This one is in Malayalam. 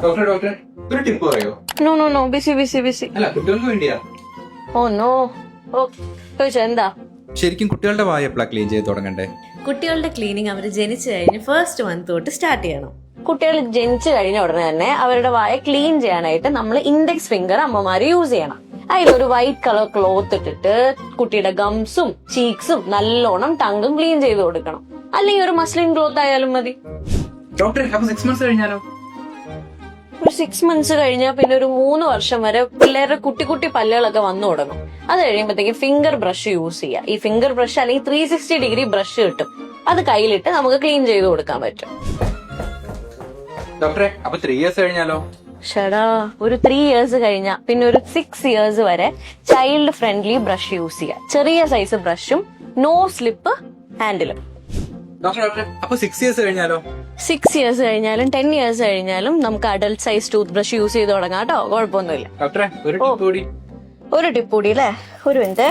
ഡോക്ടർ ഒരു ടിപ്പ് പറയോ? നോ ബിസി അല്ല, കുട്ടികൾക്ക് വേണ്ടിയാ. Oh no. ഓ ചോദിച്ചോ, എന്താ? ശരിക്കും കുട്ടികളുടെ വായ എപ്പോഴാണ് ക്ലീൻ ചെയ്ത് തുടങ്ങണ്ടേ? കുട്ടികളുടെ ക്ലീനിങ് അവർ ജനിച്ചു കഴിഞ്ഞ് ഫസ്റ്റ് മന്ത് തൊട്ട് സ്റ്റാർട്ട് ചെയ്യണം. കുട്ടികൾ ജനിച്ചു കഴിഞ്ഞ ഉടനെ തന്നെ അവരുടെ വായ ക്ലീൻ ചെയ്യാനായിട്ട് നമ്മൾ ഇൻഡെക്സ് ഫിംഗർ അമ്മമാര് യൂസ് ചെയ്യണം. അതിലൊരു വൈറ്റ് കളർ ക്ലോത്ത് ഇട്ടിട്ട് കുട്ടിയുടെ ഗംസും ചീക്സും നല്ലോണം ടങ്കും ക്ലീൻ ചെയ്ത് കൊടുക്കണം. അല്ലെങ്കിൽ ഒരു മസ്ലിൻ ക്ലോത്ത് ആയാലും മതി. ഡോക്ടറെ, അപ്പൊ 6 months കഴിഞ്ഞാലോ? ഒരു 6 months കഴിഞ്ഞാൽ പിന്നെ ഒരു 3 വർഷം വരെ പിള്ളേരുടെ കുട്ടി കുട്ടി പല്ലുകളൊക്കെ വന്നു തുടങ്ങും. അത് കഴിയുമ്പോഴത്തേക്ക് ഫിംഗർ ബ്രഷ് യൂസ് ചെയ്യുക. ഈ ഫിംഗർ ബ്രഷ് അല്ലെങ്കിൽ 360 ഡിഗ്രി ബ്രഷ് കിട്ടും. അത് കയ്യിലിട്ട് നമുക്ക് ക്ലീൻ ചെയ്ത് കൊടുക്കാൻ പറ്റും. ഡോക്ടറെ, അപ്പൊ 3 years കഴിഞ്ഞാലോ? ഷടാ, ഒരു 3 years കഴിഞ്ഞാൽ പിന്നെ ഒരു 6 years വരെ ചൈൽഡ് ഫ്രണ്ട്ലി ബ്രഷ് യൂസ് ചെയ്യുക. ചെറിയ സൈസ് ബ്രഷും നോ സ്ലിപ്പ് ഹാൻഡിലും. ഡോക്ടറെ, അപ്പൊ 6 years കഴിഞ്ഞാലോ? 6 years കഴിഞ്ഞാലും 10 years കഴിഞ്ഞാലും നമുക്ക് adult size tooth brush use ചെയ്ത് തുടങ്ങാം കേട്ടോ. കുഴപ്പമൊന്നുമില്ല. ഡോക്ടറെ, ഒരു ടിപ്പ് കൂടി. ഒരു ടിപ്പ് കൂടി അല്ലേ? ഒരു മിനിറ്റ്.